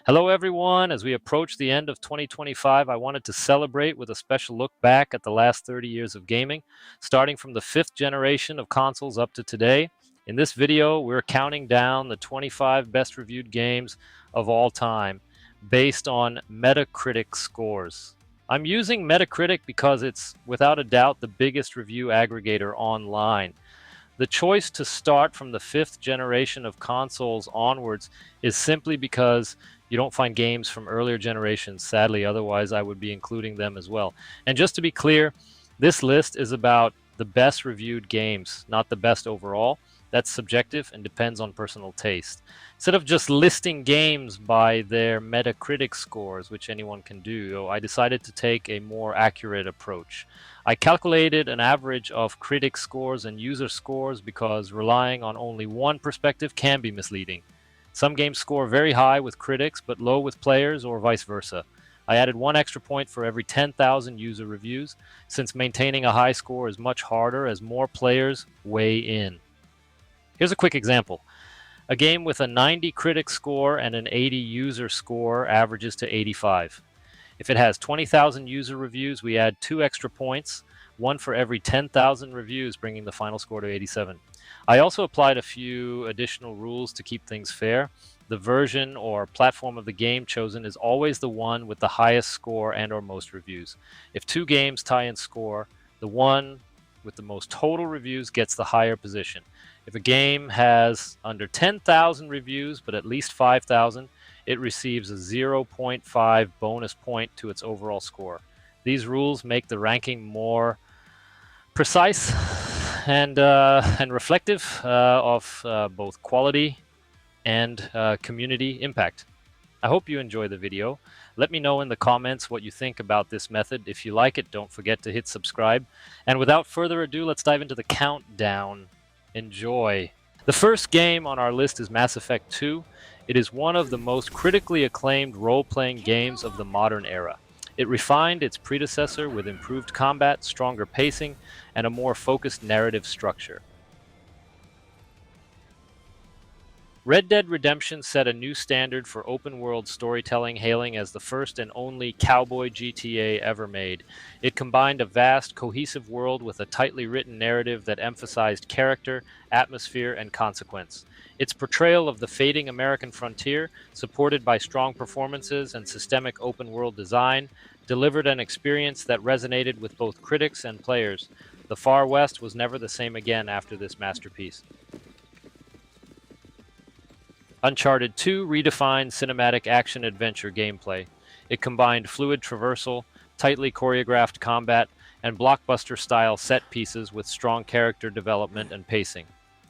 Hello, everyone. As we approach the end of 2025, I wanted to celebrate with a special look back at the last 30 years of gaming, starting from the fifth generation of consoles up to today. In this video, we're counting down the 25 best reviewed games of all time based on Metacritic scores. I'm using Metacritic because it's without a doubt the biggest review aggregator online. The choice to start from the fifth generation of consoles onwards is simply because you don't find games from earlier generations, sadly, otherwise I would be including them as well. And just to be clear, this list is about the best reviewed games, not the best overall. That's subjective and depends on personal taste. Instead of just listing games by their Metacritic scores, which anyone can do, I decided to take a more accurate approach. I calculated an average of critic scores and user scores because relying on only one perspective can be misleading. Some games score very high with critics but low with players, or vice versa. I added one extra point for every 10,000 user reviews, since maintaining a high score is much harder as more players weigh in. Here's a quick example. A game with a 90 critic score and an 80 user score averages to 85. If it has 20,000 user reviews, we add 2 extra points, one for every 10,000 reviews, bringing the final score to 87. I also applied a few additional rules to keep things fair. The version or platform of the game chosen is always the one with the highest score and/or most reviews. If 2 games tie in score, the one with the most total reviews gets the higher position. If a game has under 10,000 reviews but at least 5,000, it receives a 0.5 bonus point to its overall score. These rules make the ranking more precise and reflective of both quality and community impact. I hope you enjoy the video. Let me know in the comments what you think about this method. If you like it, don't forget to hit subscribe. And without further ado, let's dive into the countdown. Enjoy. The first game on our list is Mass Effect 2. It is one of the most critically acclaimed role-playing games of the modern era. It refined its predecessor with improved combat, stronger pacing, and a more focused narrative structure. Red Dead Redemption set a new standard for open-world storytelling, hailing as the first and only cowboy GTA ever made. It combined a vast, cohesive world with a tightly written narrative that emphasized character, atmosphere, and consequence. Its portrayal of the fading American frontier, supported by strong performances and systemic open-world design, delivered an experience that resonated with both critics and players. The Far West was never the same again after this masterpiece. Uncharted 2 redefined cinematic action-adventure gameplay. It combined fluid traversal, tightly choreographed combat, and blockbuster-style set pieces with strong character development and pacing.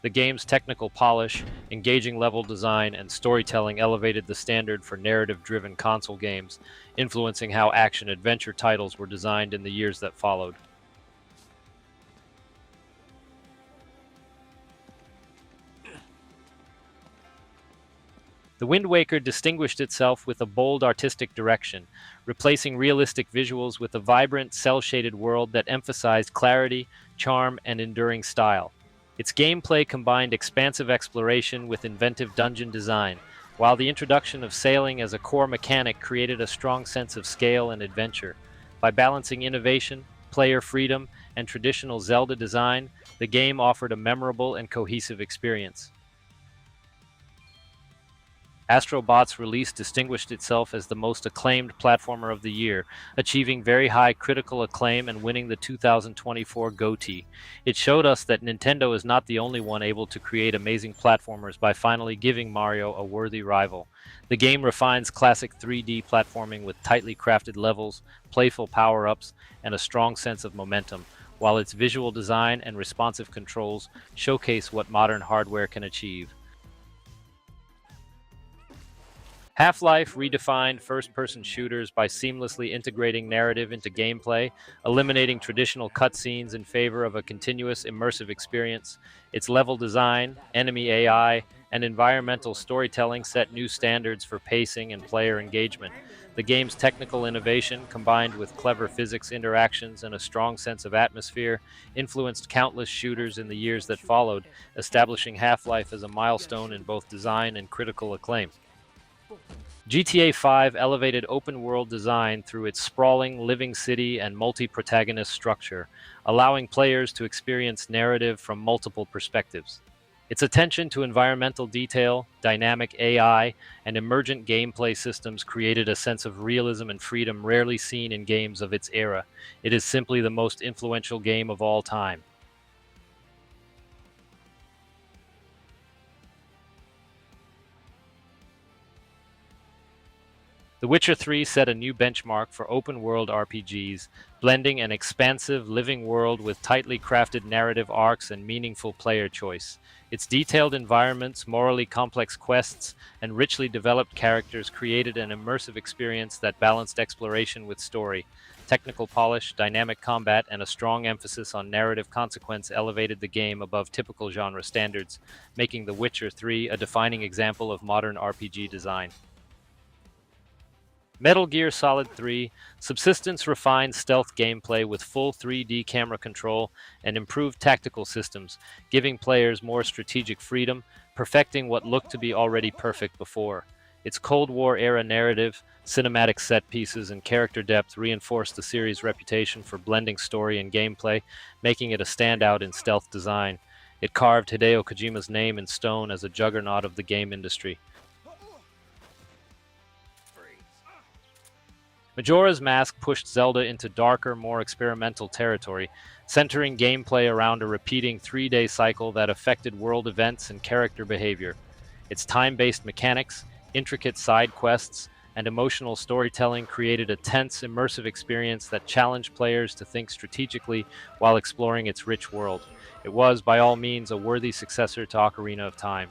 The game's technical polish, engaging level design, and storytelling elevated the standard for narrative-driven console games, influencing how action-adventure titles were designed in the years that followed. The Wind Waker distinguished itself with a bold artistic direction, replacing realistic visuals with a vibrant, cel-shaded world that emphasized clarity, charm, and enduring style. Its gameplay combined expansive exploration with inventive dungeon design, while the introduction of sailing as a core mechanic created a strong sense of scale and adventure. By balancing innovation, player freedom, and traditional Zelda design, the game offered a memorable and cohesive experience. Astro Bot's release distinguished itself as the most acclaimed platformer of the year, achieving very high critical acclaim and winning the 2024 GOTY. It showed us that Nintendo is not the only one able to create amazing platformers by finally giving Mario a worthy rival. The game refines classic 3D platforming with tightly crafted levels, playful power-ups, and a strong sense of momentum, while its visual design and responsive controls showcase what modern hardware can achieve. Half-Life redefined first-person shooters by seamlessly integrating narrative into gameplay, eliminating traditional cutscenes in favor of a continuous immersive experience. Its level design, enemy AI, and environmental storytelling set new standards for pacing and player engagement. The game's technical innovation, combined with clever physics interactions and a strong sense of atmosphere, influenced countless shooters in the years that followed, establishing Half-Life as a milestone in both design and critical acclaim. GTA 5 elevated open world design through its sprawling, living city and multi protagonist structure, allowing players to experience narrative from multiple perspectives. Its attention to environmental detail, dynamic AI, and emergent gameplay systems created a sense of realism and freedom rarely seen in games of its era. It is simply the most influential game of all time. The Witcher 3 set a new benchmark for open-world RPGs, blending an expansive, living world with tightly crafted narrative arcs and meaningful player choice. Its detailed environments, morally complex quests, and richly developed characters created an immersive experience that balanced exploration with story. Technical polish, dynamic combat, and a strong emphasis on narrative consequence elevated the game above typical genre standards, making The Witcher 3 a defining example of modern RPG design. Metal Gear Solid 3 Subsistence refined stealth gameplay with full 3D camera control and improved tactical systems, giving players more strategic freedom, perfecting what looked to be already perfect before. Its Cold War-era narrative, cinematic set pieces, and character depth reinforced the series' reputation for blending story and gameplay, making it a standout in stealth design. It carved Hideo Kojima's name in stone as a juggernaut of the game industry. Majora's Mask pushed Zelda into darker, more experimental territory, centering gameplay around a repeating 3-day cycle that affected world events and character behavior. Its time-based mechanics, intricate side quests, and emotional storytelling created a tense, immersive experience that challenged players to think strategically while exploring its rich world. It was, by all means, a worthy successor to Ocarina of Time.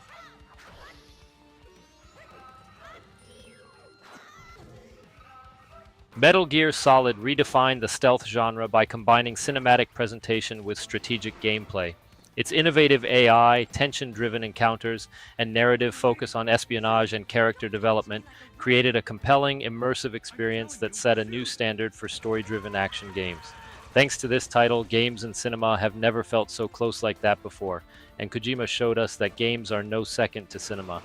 Metal Gear Solid redefined the stealth genre by combining cinematic presentation with strategic gameplay. Its innovative AI, tension-driven encounters, and narrative focus on espionage and character development created a compelling, immersive experience that set a new standard for story-driven action games. Thanks to this title, games and cinema have never felt so close like that before, and Kojima showed us that games are no second to cinema.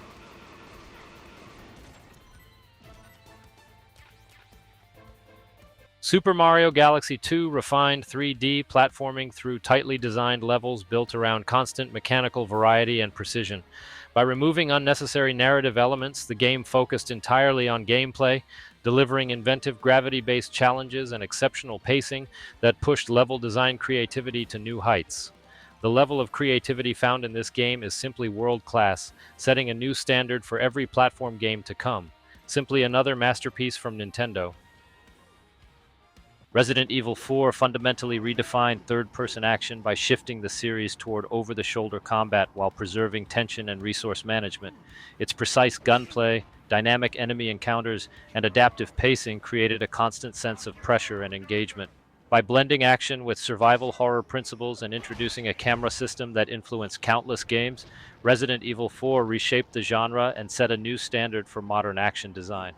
Super Mario Galaxy 2 refined 3D platforming through tightly designed levels built around constant mechanical variety and precision. By removing unnecessary narrative elements, the game focused entirely on gameplay, delivering inventive gravity-based challenges and exceptional pacing that pushed level design creativity to new heights. The level of creativity found in this game is simply world-class, setting a new standard for every platform game to come. Simply another masterpiece from Nintendo. Resident Evil 4 fundamentally redefined third-person action by shifting the series toward over-the-shoulder combat while preserving tension and resource management. Its precise gunplay, dynamic enemy encounters, and adaptive pacing created a constant sense of pressure and engagement. By blending action with survival horror principles and introducing a camera system that influenced countless games, Resident Evil 4 reshaped the genre and set a new standard for modern action design.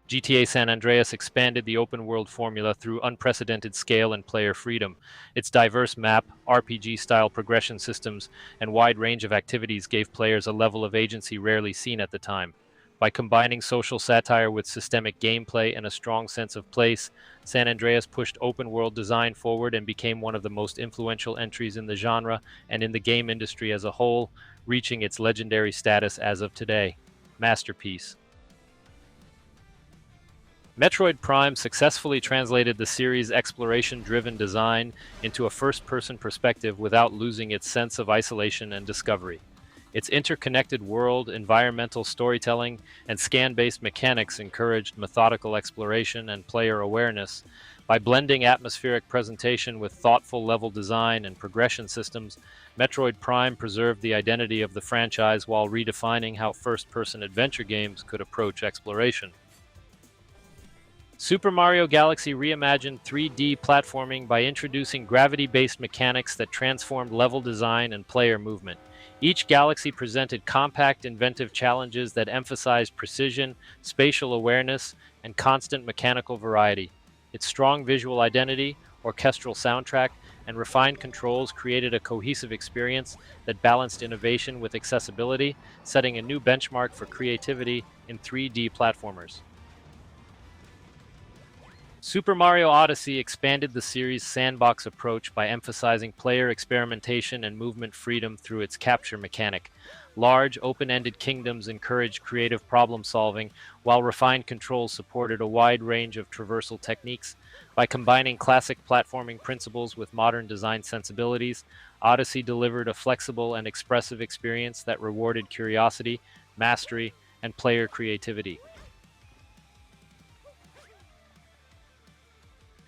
GTA San Andreas expanded the open-world formula through unprecedented scale and player freedom. Its diverse map, RPG-style progression systems, and wide range of activities gave players a level of agency rarely seen at the time. By combining social satire with systemic gameplay and a strong sense of place, San Andreas pushed open-world design forward and became one of the most influential entries in the genre and in the game industry as a whole, reaching its legendary status as of today. Masterpiece. Metroid Prime successfully translated the series' exploration-driven design into a first-person perspective without losing its sense of isolation and discovery. Its interconnected world, environmental storytelling, and scan-based mechanics encouraged methodical exploration and player awareness. By blending atmospheric presentation with thoughtful level design and progression systems, Metroid Prime preserved the identity of the franchise while redefining how first-person adventure games could approach exploration. Super Mario Galaxy reimagined 3D platforming by introducing gravity-based mechanics that transformed level design and player movement. Each galaxy presented compact, inventive challenges that emphasized precision, spatial awareness, and constant mechanical variety. Its strong visual identity, orchestral soundtrack, and refined controls created a cohesive experience that balanced innovation with accessibility, setting a new benchmark for creativity in 3D platformers. Super Mario Odyssey expanded the series' sandbox approach by emphasizing player experimentation and movement freedom through its capture mechanic. Large, open-ended kingdoms encouraged creative problem-solving, while refined controls supported a wide range of traversal techniques. By combining classic platforming principles with modern design sensibilities, Odyssey delivered a flexible and expressive experience that rewarded curiosity, mastery, and player creativity.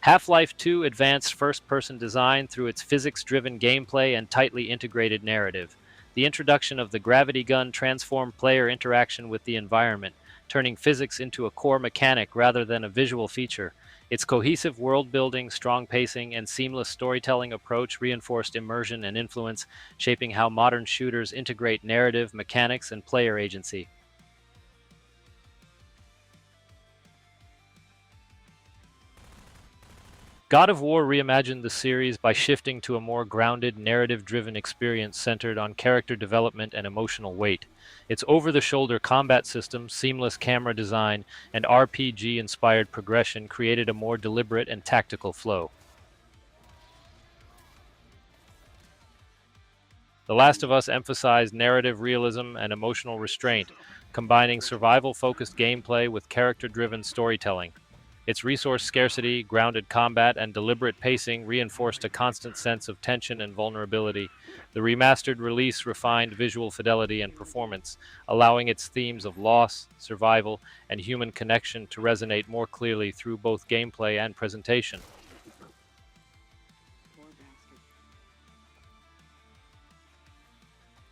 Half-Life 2 advanced first-person design through its physics-driven gameplay and tightly integrated narrative. The introduction of the gravity gun transformed player interaction with the environment, turning physics into a core mechanic rather than a visual feature. Its cohesive world-building, strong pacing, and seamless storytelling approach reinforced immersion and influence, shaping how modern shooters integrate narrative, mechanics, and player agency. God of War reimagined the series by shifting to a more grounded, narrative-driven experience centered on character development and emotional weight. Its over-the-shoulder combat system, seamless camera design, and RPG-inspired progression created a more deliberate and tactical flow. The Last of Us emphasized narrative realism and emotional restraint, combining survival-focused gameplay with character-driven storytelling. Its resource scarcity, grounded combat, and deliberate pacing reinforced a constant sense of tension and vulnerability. The remastered release refined visual fidelity and performance, allowing its themes of loss, survival, and human connection to resonate more clearly through both gameplay and presentation.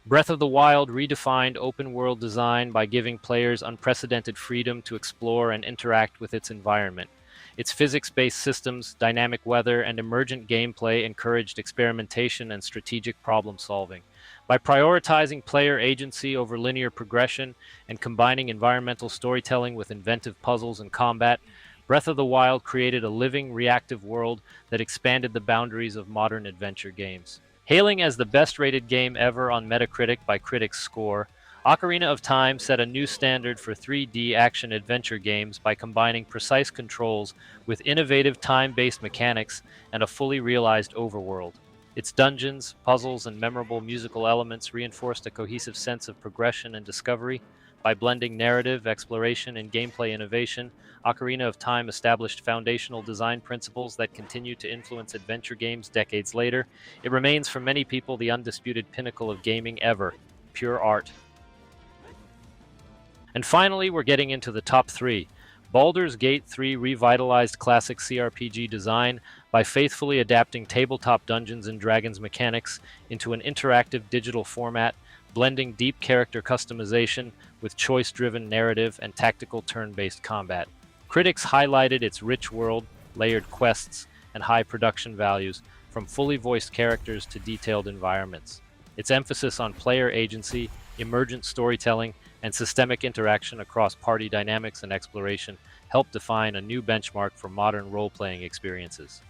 Breath of the Wild redefined open-world design by giving players unprecedented freedom to explore and interact with its environment. Its physics-based systems, dynamic weather, and emergent gameplay encouraged experimentation and strategic problem-solving. By prioritizing player agency over linear progression and combining environmental storytelling with inventive puzzles and combat, Breath of the Wild created a living, reactive world that expanded the boundaries of modern adventure games. Hailing as the best-rated game ever on Metacritic by critics' score, Ocarina of Time set a new standard for 3D action-adventure games by combining precise controls with innovative time-based mechanics and a fully realized overworld. Its dungeons, puzzles, and memorable musical elements reinforced a cohesive sense of progression and discovery. By blending narrative, exploration, and gameplay innovation, Ocarina of Time established foundational design principles that continue to influence adventure games decades later. It remains for many people the undisputed pinnacle of gaming ever, pure art. And finally, we're getting into the top 3. Baldur's Gate 3 revitalized classic CRPG design by faithfully adapting tabletop Dungeons and Dragons mechanics into an interactive digital format, blending deep character customization with choice-driven narrative and tactical turn-based combat. Critics highlighted its rich world, layered quests, and high production values, from fully voiced characters to detailed environments. Its emphasis on player agency, emergent storytelling, and systemic interaction across party dynamics and exploration helped define a new benchmark for modern role-playing experiences.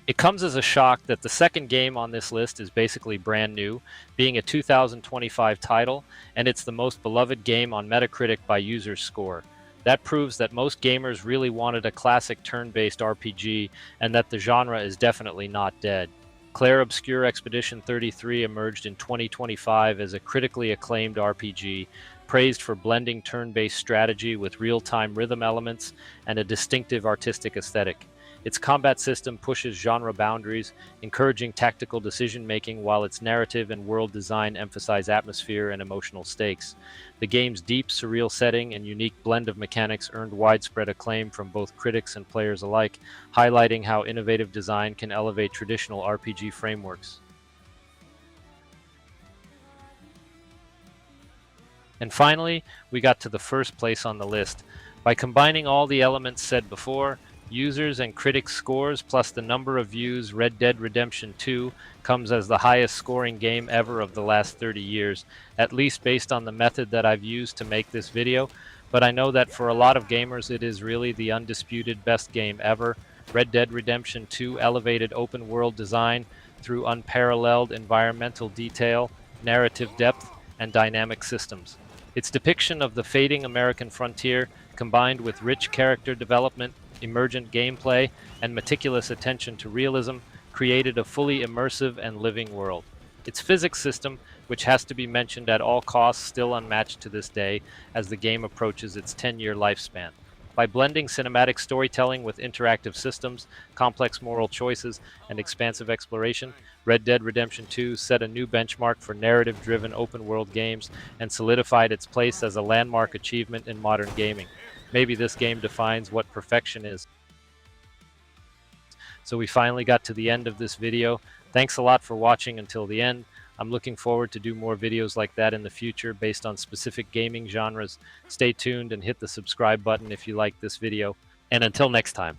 It comes as a shock that the second game on this list is basically brand new, being a 2025 title, and it's the most beloved game on Metacritic by users' score. That proves that most gamers really wanted a classic turn-based RPG, and that the genre is definitely not dead. Clair Obscur Expedition 33 emerged in 2025 as a critically acclaimed RPG, praised for blending turn-based strategy with real-time rhythm elements and a distinctive artistic aesthetic. Its combat system pushes genre boundaries, encouraging tactical decision-making, while its narrative and world design emphasize atmosphere and emotional stakes. The game's deep, surreal setting and unique blend of mechanics earned widespread acclaim from both critics and players alike, highlighting how innovative design can elevate traditional RPG frameworks. And finally, we got to the first place on the list. By combining all the elements said before, users and critics' scores plus the number of views, Red Dead Redemption 2 comes as the highest scoring game ever of the last 30 years, at least based on the method that I've used to make this video. but I know that for a lot of gamers, it is really the undisputed best game ever. Red Dead Redemption 2 elevated open world design through unparalleled environmental detail, narrative depth, and dynamic systems. Its depiction of the fading American frontier, combined with rich character development, emergent gameplay, and meticulous attention to realism, created a fully immersive and living world. Its physics system, which has to be mentioned at all costs, still unmatched to this day as the game approaches its 10-year lifespan. By blending cinematic storytelling with interactive systems, complex moral choices, and expansive exploration, Red Dead Redemption 2 set a new benchmark for narrative-driven open-world games and solidified its place as a landmark achievement in modern gaming. Maybe this game defines what perfection is. So we finally got to the end of this video. Thanks a lot for watching until the end. I'm looking forward to do more videos like that in the future based on specific gaming genres. Stay tuned and hit the subscribe button if you like this video. And until next time.